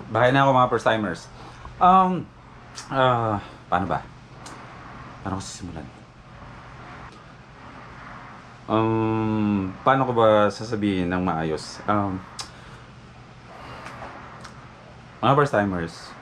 Bahay na ako mga first timers. Paano ba? Paano ko sisimulan? Paano ko ba sasabihin ng maayos? Mga first timers.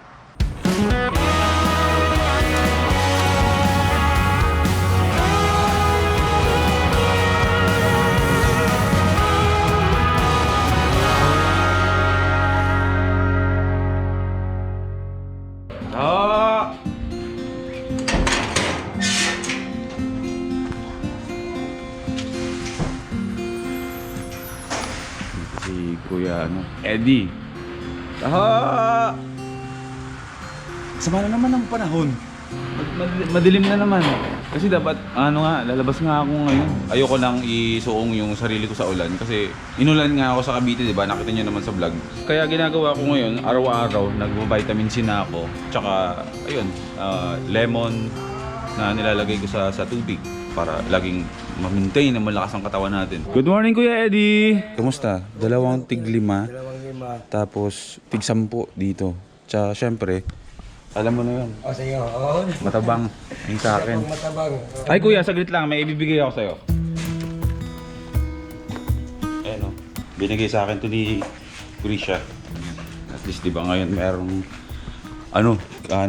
Si Kuya Eddie. Sama na naman ang panahon. Madilim na naman. Kasi dapat lalabas nga ako ngayon. Ayoko nang isuong yung sarili ko sa ulan kasi inulan nga ako sa Cavite, 'di ba? Nakita niyo naman sa vlog. Kaya ginagawa ko ngayon, araw-araw nagvo-vitamin C na ako. Tsaka ayun, lemon na nilalagay ko sa tubig para laging ma-maintain na malakas ang katawan natin. Good morning, Kuya Eddie! Kamusta? Dalawang tig-5, tapos tig-10 dito. Tsaka syempre, alam mo na yun. O sa'yo, oo. Matabang yung sa akin. Matabang. Ay kuya, saglit lang. May ibibigay ako sa'yo. Ayan o. Binigay sa akin to ni Grisha. At least diba ngayon merong ano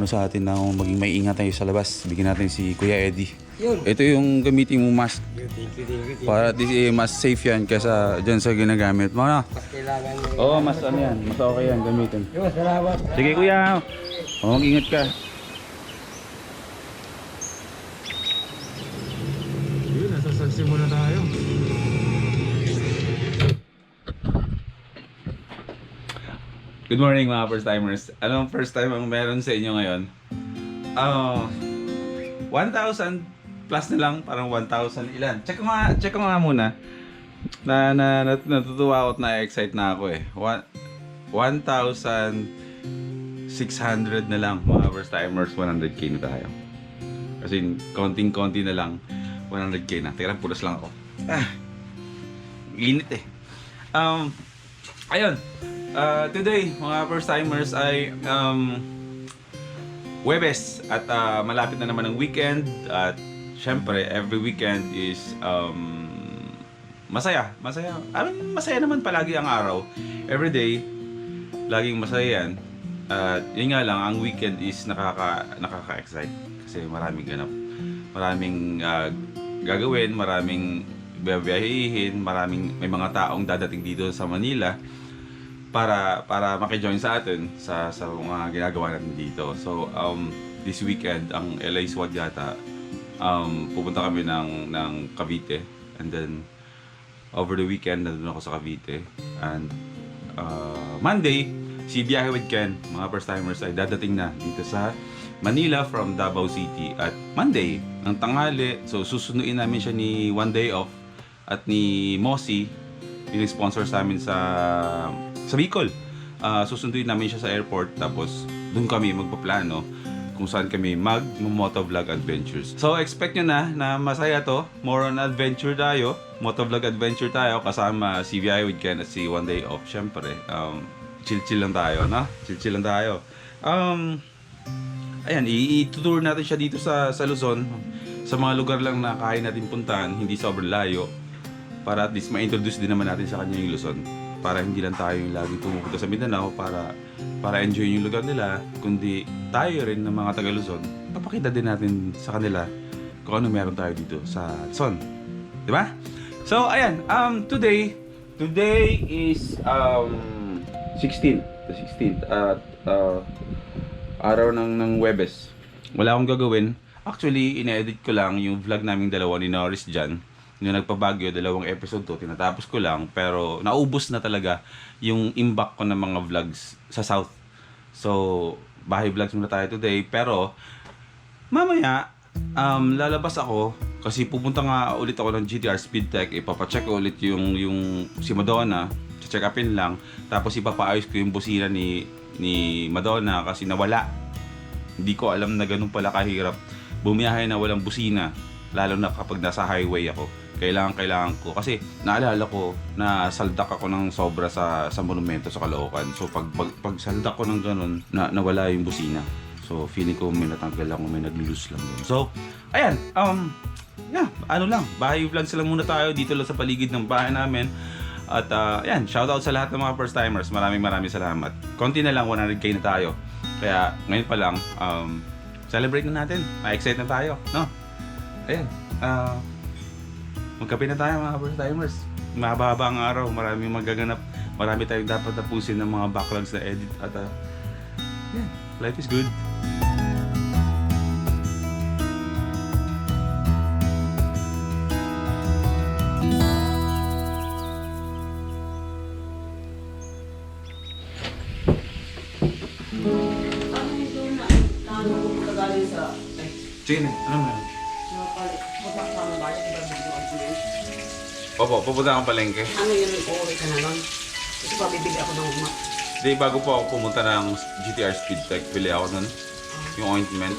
sa atin na maging may ingat tayo sa labas. Bigyan natin si Kuya Eddie. Yun. Ito yung gamitin mo mask. Thank you. Para at least mas safe yan kaysa dyan sa ginagamit mo. Ano? Mas kailangan mo. Oo, mas ano yan. Mas okay yan gamitin. Yun, salamat. Sige kuya. Mag-ingat ka. Yun, nasa salsi muna tayo. Good morning mga first timers. Anong first time ang meron sa inyo ngayon? 1,000 plus na lang, parang 1,000 ilan. Check ko nga muna. Natutuwa ako at na-excite na ako eh. 1,600 na lang mga first timers, 100k na tayo. Kasi konting-konti na lang, 100k na. Tira, pulas lang ako. Init eh. Ayun. Today, mga first timers ay Huwebes at malapit na naman ang weekend at syempre every weekend is masaya. Masaya naman palagi ang araw. Every day laging masaya yan. At yun nga lang, ang weekend is nakaka-excite kasi maraming ganap. Maraming gagawin, maraming biyahihin, may mga taong dadating dito sa Manila para maki-join sa atin sa mga ginagawa natin dito. So this weekend ang LA SWAT yata pupunta kami ng Cavite, and then over the weekend nandun ako sa Cavite, and Monday si Biyahe with Ken, mga first timers ay dadating na dito sa Manila from Davao City at Monday ng tanghali. So susunuin namin siya ni One Day Off at ni Mossy, sponsor sa amin sa Bicol. Susunduin namin siya sa airport, tapos doon kami magpaplano kung saan kami mag-motovlog adventures. So expect nyo na masaya to. More on adventure tayo. Motovlog adventure tayo kasama si VI with Ken at si One Day Off. Syempre, chill lang tayo, no? Chill lang tayo. Ayan, i-tour natin siya dito sa Luzon. Sa mga lugar lang na kaya natin puntahan, hindi sobrang layo. Para at least ma-introduce din naman natin sa kanya yung Luzon. Para hindi lang tayo yung lagi pumupunta sa Mindanao para enjoy yung lugar nila, kundi tayo rin ng mga taga Luzon, papakita din natin sa kanila kung ano meron tayo dito sa Luzon. Di ba? So, ayan, today is 16th at araw ng Huwebes. Wala akong gagawin. Actually, ine-edit ko lang yung vlog naming dalawa ni Norris dyan. Yung nagpabagyo, 2 episode to, tinatapos ko lang, pero naubos na talaga yung impact ko ng mga vlogs sa South. So, bahay vlogs muna tayo today, pero mamaya, lalabas ako kasi pupunta nga ulit ako ng GTR Speed Tech, ipapacheck ulit yung si Madonna, check upin lang, tapos ipapaayos ko yung busina ni Madonna kasi nawala. Hindi ko alam na ganun pala kahirap bumiyahe na walang busina, lalo na kapag nasa highway ako. Kailangan ko. Kasi naalala ko na saldak ako ng sobra sa monumento sa Caloocan. So pag saldak ko ng ganun, nawala yung busina. So feeling ko may natanggal ako, may nag-lose lang yun. So, ayan, yeah, ano lang, bahay vlogs lang muna tayo dito lang sa paligid ng bahay namin. At ayan, shoutout sa lahat ng mga first timers. Maraming salamat. Konti na lang, 100k na tayo. Kaya ngayon pa lang, celebrate na natin. Ma-excite na tayo, no? Ayan, magkape na tayo mga first timers. Mahaba ang araw, maraming magaganap. Marami tayong dapat tapusin ng mga backlogs na edit. At yeah, life is good. Sige na, ano mo yan? Opo, pupunta akong palengke. Ano yun, uuwi ka na nun? Kasi pabibili ako ng uma. Di, bago po ako pumunta ng GTR Speed Tech, bili ako nun. Yung ointment.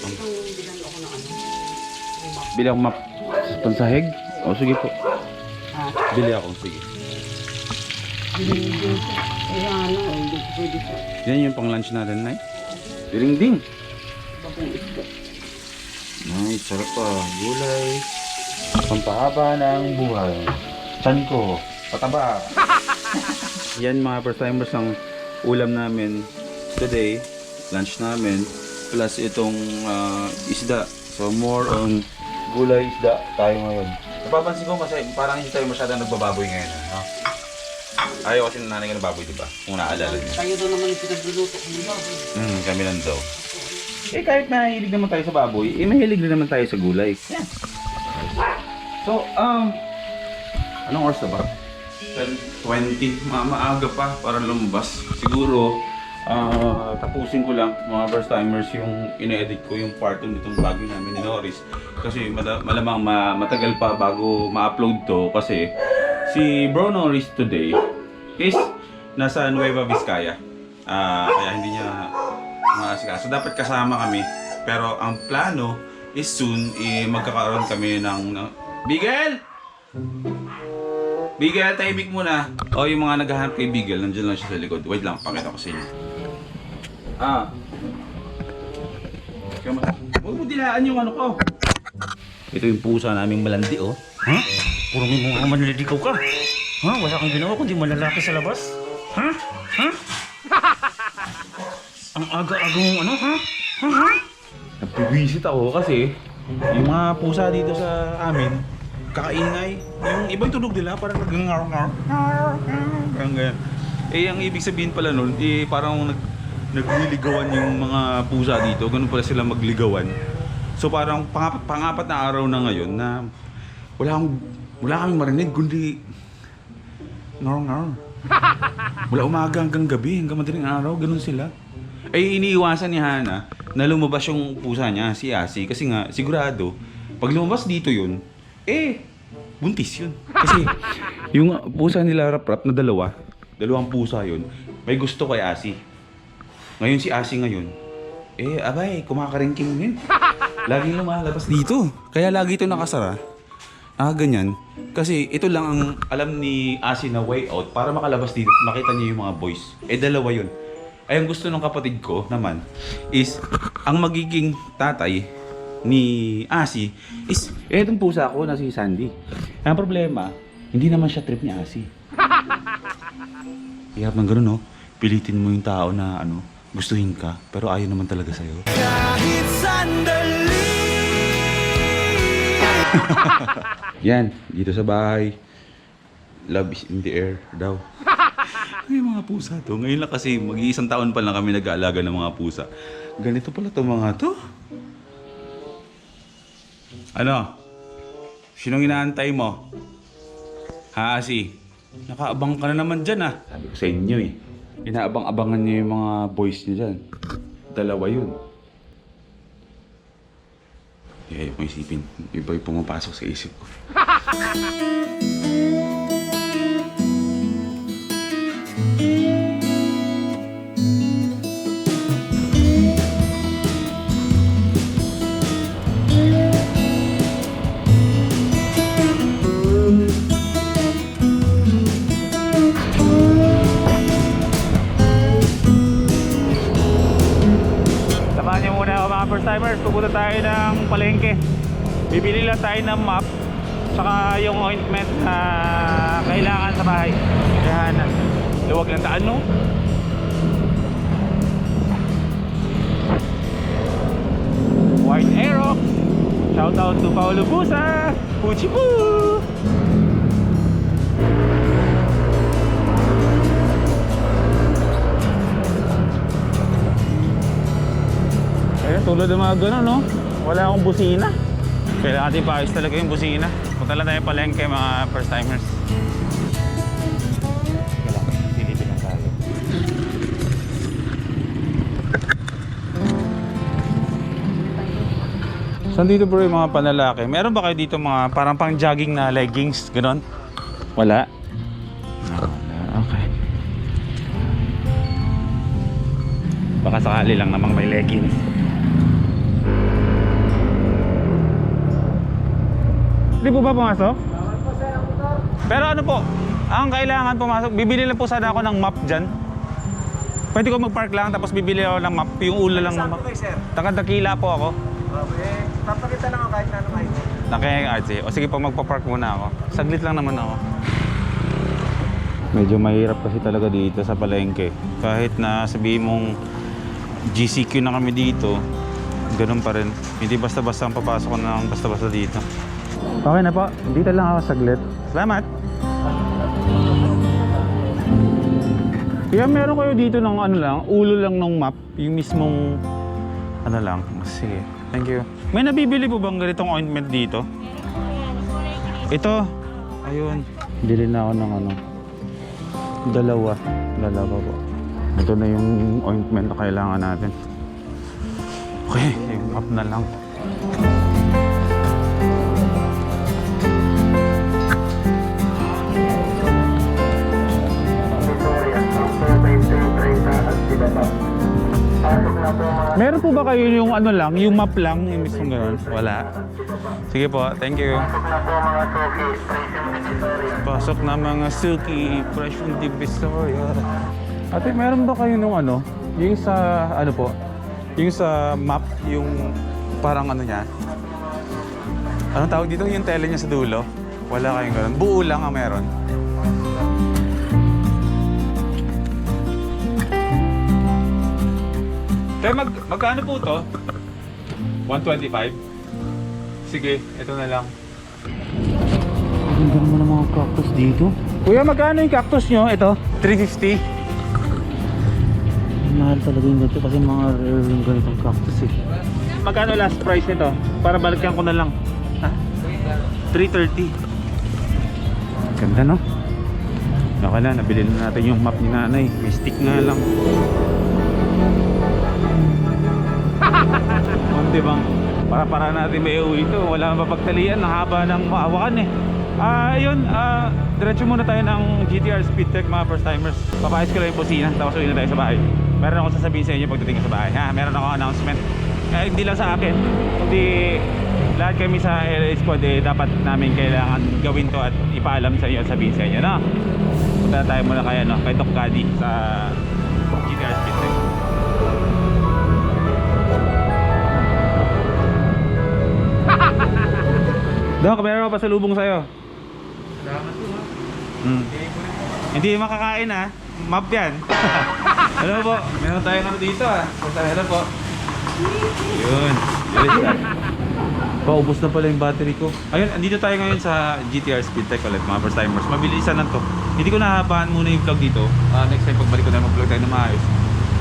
Ang bilang ako ng ano? Yung map. Bili ako map. Pansahig? O, sige po. Ah, Bili ako, sige. kaya ano, hindi ko pwede sa Yan yung pang lunch natin, Nay. Ding-ding. bagong isda. Nice, sarap pa. Gulay. Pampahaba ng buhay. Chan ko, pataba. Yan mga first timers ang ulam namin today. Lunch namin. Plus itong isda. So more on gulay isda tayo ngayon. Napapansin ko kasi parang hindi tayo masyadong nagbababoy ngayon. No? Ayaw kasi nanay ka ng baboy, diba? Kung naaalala niyo. Tayo doon naman yung pinagluluto ko ng baboy. Kami lang daw. Eh kahit mahilig naman tayo sa baboy, eh mahilig din naman tayo sa gulay. Yeah. So, anong oras na ba? 10:20. Maaga pa para lumabas. Siguro, tapusin ko lang mga first timers yung ine-edit ko yung part 2 nitong bago namin ni Norris. Kasi malamang matagal pa bago ma-upload to kasi si Bro Norris today is nasa Nueva Vizcaya. Kaya hindi niya maasikaso. Dapat kasama kami. Pero ang plano is soon magkakaroon kami ng Bigel! Bigel, tahimik muna. O, yung mga naghahanap kay Bigel, nandiyan lang siya sa likod. Wait lang, pakita ko sa inyo. Huwag mo dilaan yung ano ko. Ito yung pusa naming malandi, oh. Ha? Puro may mga manliligaw ka. Ha? Wala kang ginawa kundi malalaki sa labas? Ha? Ha? Ang aga-aga mong ano, ha? Ha? Ha? Nagpiwisit ako kasi yung mga pusa dito sa amin, kakaingay. Yung iba yung tunog nila, parang nag-ngar-ngar. Parang ganyan. Eh, ang ibig sabihin pala nun, eh, parang nagliligawan yung mga pusa dito. Ganun pala sila magligawan. So parang pangapat na araw na ngayon na wala kaming marinig, kundi ngar-ngar. Mula umaga hanggang gabi, hanggang madaling araw, ganun sila. Ay iniiwasan ni Hana na lumabas yung pusa niya, si Asi, kasi nga sigurado pag lumabas dito yun, eh buntis yun. Kasi yung pusa nila Rap-Rap na dalawang pusa yun, may gusto kay Asi. Ngayon si Asi ngayon, eh abay, kumakaringking yun. Laging lumalabas dito. Kaya lagi ito nakasara. Ganyan. Kasi ito lang ang alam ni Asi na way out para makalabas dito. Makita niya yung mga boys. Eh dalawa yun. Ay, ang gusto ng kapatid ko naman is ang magiging tatay ni Asi is etong pusa ko na si Sandy. Ang problema, hindi naman siya trip ni Asi. Hirap ng ganun, no? Pilitin mo yung tao na ano, gustuhin ka, pero ayaw naman talaga sa'yo. Kahit sandali! Yan, dito sa bahay. Love is in the air daw. Ay, mga pusa to. Ngayon lang kasi, mag-iisang taon pa lang kami nag-aalaga ng mga pusa. Ganito pala to mga to. Ano? Sinong inaantay mo? Ha, Asi? Nakaabang ka na naman dyan, ah. Sabi ko sa inyo, eh. Inaabang-abangan niyo yung mga boys niyo dyan. Dalawa yun. Ayaw ko isipin. Iba yung pumapasok sa isip ko. timers, pupunta tayo ng palengke. Bibili lang tayo ng map saka yung ointment na kailangan sa bahay. Yan, luwag ng daan, no? White Aerox, shout out to Paolo Busa, Puchipu. Ayun, tulad ng mga gano'n, no? Wala akong busina. Kailangan natin paayos talaga yung busina. Punta lang tayo palengke, mga first timers. Silipin lang tayo. Saan dito bro yung mga panlalaki? Meron ba kayo dito mga parang pang jogging na leggings? Ganon? Wala? Wala, okay. Baka sakali lang namang may leggings. Hindi po ba pumasok? Pero ano po, ang kailangan pumasok, bibili lang po sana ako ng map dyan. Pwede ko mag-park lang tapos bibili ako ng map, yung ulo lang ng map. Taga-Dakila po ako. Papakita lang ako kahit na anong item. Naki-RC. O sige po, magpa-park muna ako. Saglit lang naman ako. Medyo mahirap kasi talaga dito sa palengke. Kahit na sabihin mong GCQ na kami dito, ganun pa rin. Hindi basta-basta ang papasok ko na basta-basta dito. Okay na po. Dito lang ako saglit. Salamat! Kaya meron kayo dito ng ano lang, ulo lang ng map. Yung mismong ano lang. Sige. Thank you. May nabibili po bang ganitong ointment dito? Ito. Ayun. Bili na ako ng ano. Dalawa po. Ito na yung ointment na kailangan natin. Okay, yung map na lang. Meron po ba kayo yung ano lang, yung map lang, yung mismong gano'n? Wala. Sige po, thank you. Pasok na mga Suki, fresh from Divisoria. Ate, meron ba kayo nung ano, yung sa, ano po, yung sa map, yung parang ano niya? Anong tawag dito? Yung tele niya sa dulo? Wala kayong gano'n. Buo lang ang meron. Kaya magkano po to? 125? Sige, ito na lang. Ang ganda naman ng mga cactus dito. Kuya, magkano yung cactus nyo? Ito? 350? Mahal talaga yung ganito kasi mga rare yung ganitong cactus eh. Magkano last price nito? Para balikan ko na lang. Ha? 330. Ganda no? Naka na, nabili na natin yung map ni nanay. May stick nga lang. Diba? Para natin may uwi ito. Wala nang papagtalian. Ang haba ng maawakan eh. Ayun, diretso muna tayo ng GTR Speedtech mga first timers. Papayos ko lang yung busina. Tapos uwi na tayo sa bahay. Meron akong sasabihin sa inyo pagdating sa bahay. Ha? Meron akong announcement. Hindi lang sa akin. Hindi lahat kami sa LA Squad dapat namin kailangan gawin to at ipaalam sa inyo at sabihin sa inyo. No? Punta na tayo muna kay Doc Caddy sa GTR Speedtech. Dok, meron ako pasalubong sa'yo. Salamat po ha. Hindi makakain ha. Map yan. Hello po. Meron tayong ano dito ha. Hello po. Yun. Paubos na pala yung battery ko. Ayun, andito tayo ngayon sa GTR Speedtech ulit mga first timers. Mabilisan lang to. Hindi ko nahabahan muna yung vlog dito. Next time pagbalik ko na mag-vlog tayo na maayos.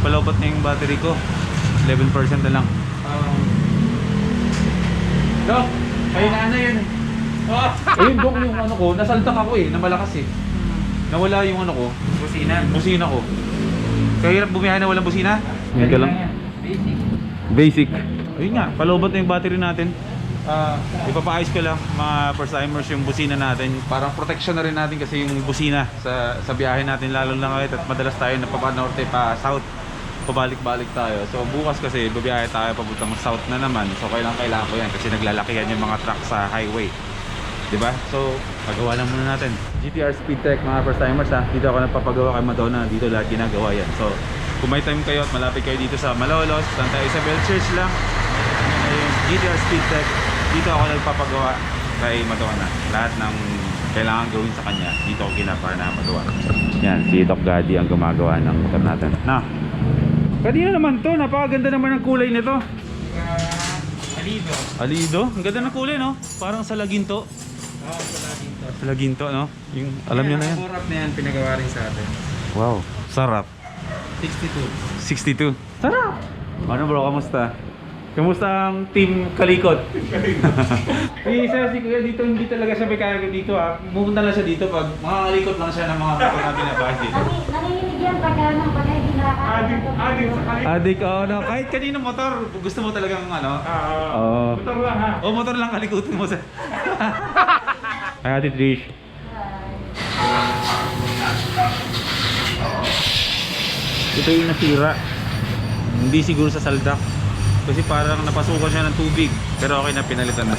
Palaupat na yung battery ko. 11% na lang. Dok! Kayo na ano yun? Ayun Dok, yung ano ko, nasaltak ako na malakas Nawala yung ano ko. Busina ko. Kaya hirap bumiyahe na walang busina? Ngayon ka lang. Basic. Ayun nga, palaubat na yung battery natin. Ipapaayos ko lang mga first timers yung busina natin. Parang protection na rin natin kasi yung busina sa biyahe natin, lalo na ngayon at madalas tayo napapanorte pa south. Pabalik-balik tayo. So bukas kasi babiyahe tayo papuntang south na naman. So kailangan ko yan kasi naglalakihan yung mga truck sa highway. Diba? So pagawa lang muna natin. GTR Speedtech mga first timers ha. Dito ako nagpapagawa kay Madonna. Dito lahat ginagawa yan. So kung may time kayo at malapit kayo dito sa Malolos, Santa Isabel Church lang, GTR Speed Tech. Dito ako nagpapagawa kay Madonna. Lahat ng kailangan gawin sa kanya, dito ako ginapa na magawa. Yan, si Doc Gaddy ang gumagawa ng motor natin. Na, kanina naman to, napakaganda naman ng kulay nito. Alido. Alido, ang ganda ng kulay, no? Parang sa Laginto. Oo, sa dito. Sa Laginto, no? Yung, alam niyo na yan. Ang murap na yan, pinagawa rin sa atin. Wow, sarap. 62. 62. Sarap! Ano bro, kamusta? Kamusta ang team Kalikot? Si Kuya dito, hindi talaga siya may kaya dito ah. Pupunta lang siya dito pag makakalikot lang siya ng mga motor na binabahan dito. Nanginginig yan pagka hindi nakakaalam. Adik, oh, no. Kahit kanino motor, gusto mo talagang ano? Motor lang ha. Oh, motor lang kalikutin mo sa... Ay, Ate Trish. Ito yung nasira. Hindi siguro sa saldak. Kasi parang napasukan siya ng tubig. Pero okay na, pinalitan na.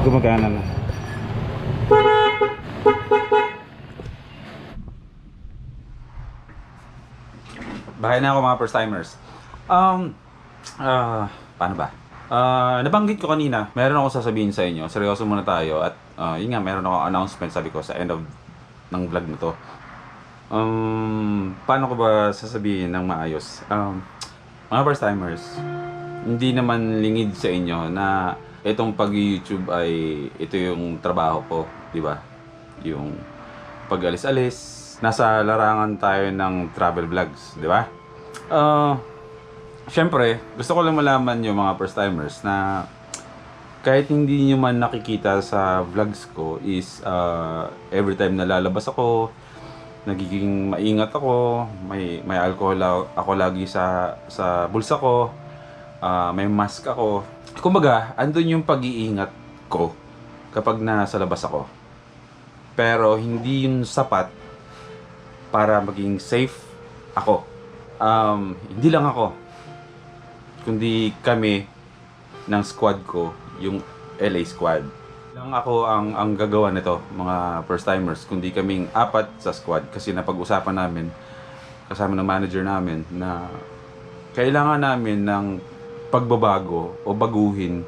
Gumagana na. Bahay na ako mga first timers. Paano ba? Nabanggit ko kanina, meron ako sasabihin sa inyo. Seryoso muna tayo at yun nga, meron ako announcement sabi ko sa end of ng vlog na to. Paano ko ba sasabihin ng maayos? Mga first timers, hindi naman lingid sa inyo na itong pag-YouTube ay ito yung trabaho ko, di ba? Yung pag-alis-alis, nasa larangan tayo ng travel vlogs, di ba? Siyempre, gusto ko lang malaman yung mga first timers na kahit hindi nyo man nakikita sa vlogs ko is every time na lalabas ako, nagiging maingat ako, may alcohol ako lagi sa bulsa ko, may mask ako. Kumbaga, andun yung pag-iingat ko kapag nasa labas ako. Pero hindi yun sapat para maging safe ako. Hindi lang ako, kundi kami ng squad ko, yung LA squad. Lang ako ang gagawa nito, mga first timers, kundi kaming 4 sa squad kasi napag-usapan namin kasama ng manager namin na kailangan namin ng pagbabago o baguhin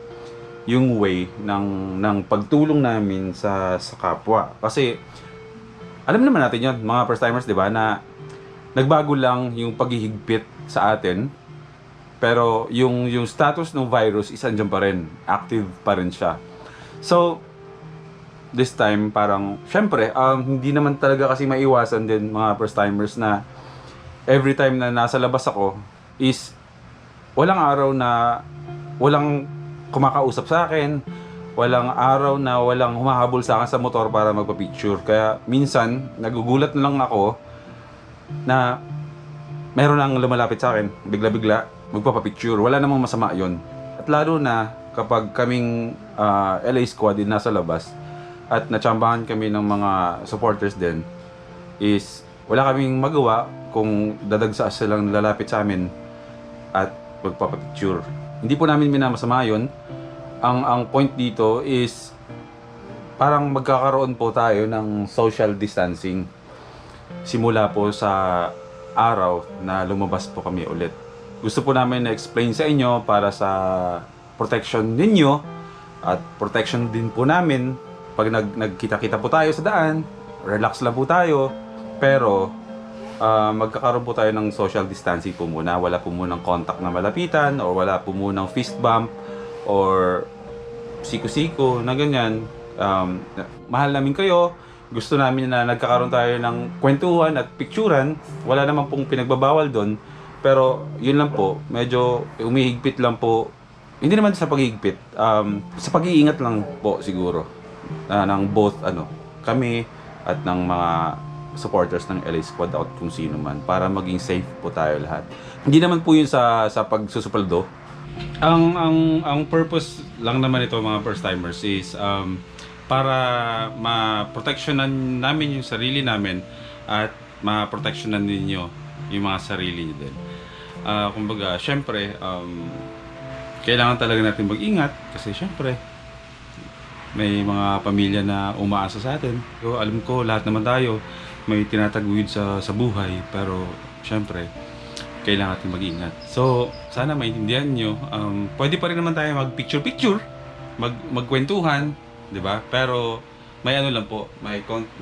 yung way ng pagtulong namin sa kapwa. Kasi alam naman natin yun, mga first timers, di ba, na nagbago lang yung paghihigpit sa atin, pero yung status ng virus is andyan pa rin, active pa rin siya. So this time parang syempre hindi naman talaga kasi maiwasan din mga first timers na every time na nasa labas ako is walang araw na walang kumakausap sa akin, walang araw na walang humahabol sa akin sa motor para magpa-picture. Kaya minsan nagugulat na lang ako na meron nang lumalapit sa akin bigla-bigla magpapa-picture. Wala namang masama yon. At lalo na kapag kaming LA squad din nasa labas at natsambahan kami ng mga supporters din, is wala kaming magawa kung dadagsa silang lalapit sa amin at magpapapicture. Hindi po namin minamasama yun. Ang point dito is parang magkakaroon po tayo ng social distancing simula po sa araw na lumabas po kami ulit. Gusto po namin na-explain sa inyo para sa protection ninyo at protection din po namin. Pag nagkita-kita po tayo sa daan, relax lang po tayo, pero magkakaroon po tayo ng social distancing po muna. Wala po munang contact na malapitan, or wala po munang fist bump or siko-siko na ganyan. Mahal namin kayo, gusto namin na nagkakaroon tayo ng kwentuhan at picturan. Wala naman pong pinagbabawal doon, pero yun lang po, medyo umihigpit lang po. Hindi naman sa paghihigpit, sa pag-iingat lang po siguro ng both kami at ng mga supporters ng LA Squad at kung sino man, para maging safe po tayo lahat. Hindi naman po yun sa pagsusupaldo. Ang purpose lang naman ito mga first timers is para ma-protectionan namin yung sarili namin at ma-protectionan ninyo yung mga sarili niyo din. Kumbaga, syempre, kailangan talaga natin mag-ingat kasi syempre may mga pamilya na umaasa sa atin. So, alam ko lahat naman tayo may tinataguyod sa buhay, pero syempre kailangan natin mag-ingat. So, sana maintindihan nyo. Pwede pa rin naman tayo mag-picture-picture, magkwentuhan, di ba? Pero, may ano lang po,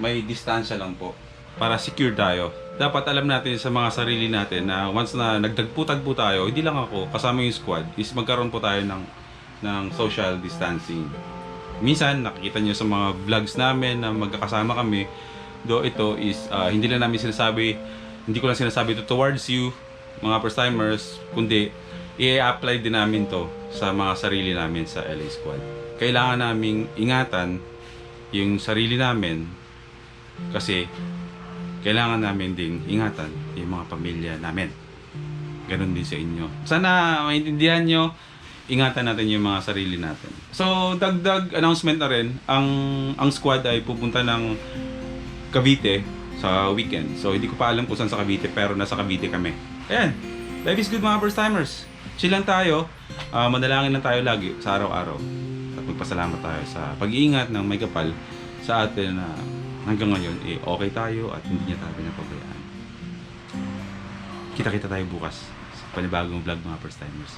may distansya lang po para secure tayo. Dapat alam natin sa mga sarili natin na once na nagtagpo-tagpo tayo, hindi lang ako, kasama yung squad, is magkaroon po tayo ng social distancing. Minsan, nakikita nyo sa mga vlogs namin na magkakasama kami, though ito is, hindi lang namin sinasabi, hindi ko lang sinasabi ito towards you, mga first timers, kundi i-apply din namin to sa mga sarili namin sa LA Squad. Kailangan naming ingatan yung sarili namin kasi kailangan namin ding ingatan yung mga pamilya namin. Ganon din sa inyo. Sana maintindihan nyo, ingatan natin yung mga sarili natin. So, dagdag announcement na rin, ang squad ay pupunta ng Cavite sa weekend. So, hindi ko pa alam kung saan sa Cavite, pero nasa Cavite kami. Ayan, life is good mga first timers. Chill lang tayo, manalangin lang tayo lagi sa araw-araw. At magpasalamat tayo sa pag-iingat ng may kapal sa atin na hanggang ngayon, okay tayo at hindi niya tayo pinapabayaan. Kita-kita tayo bukas sa panibagong vlog mga first timers.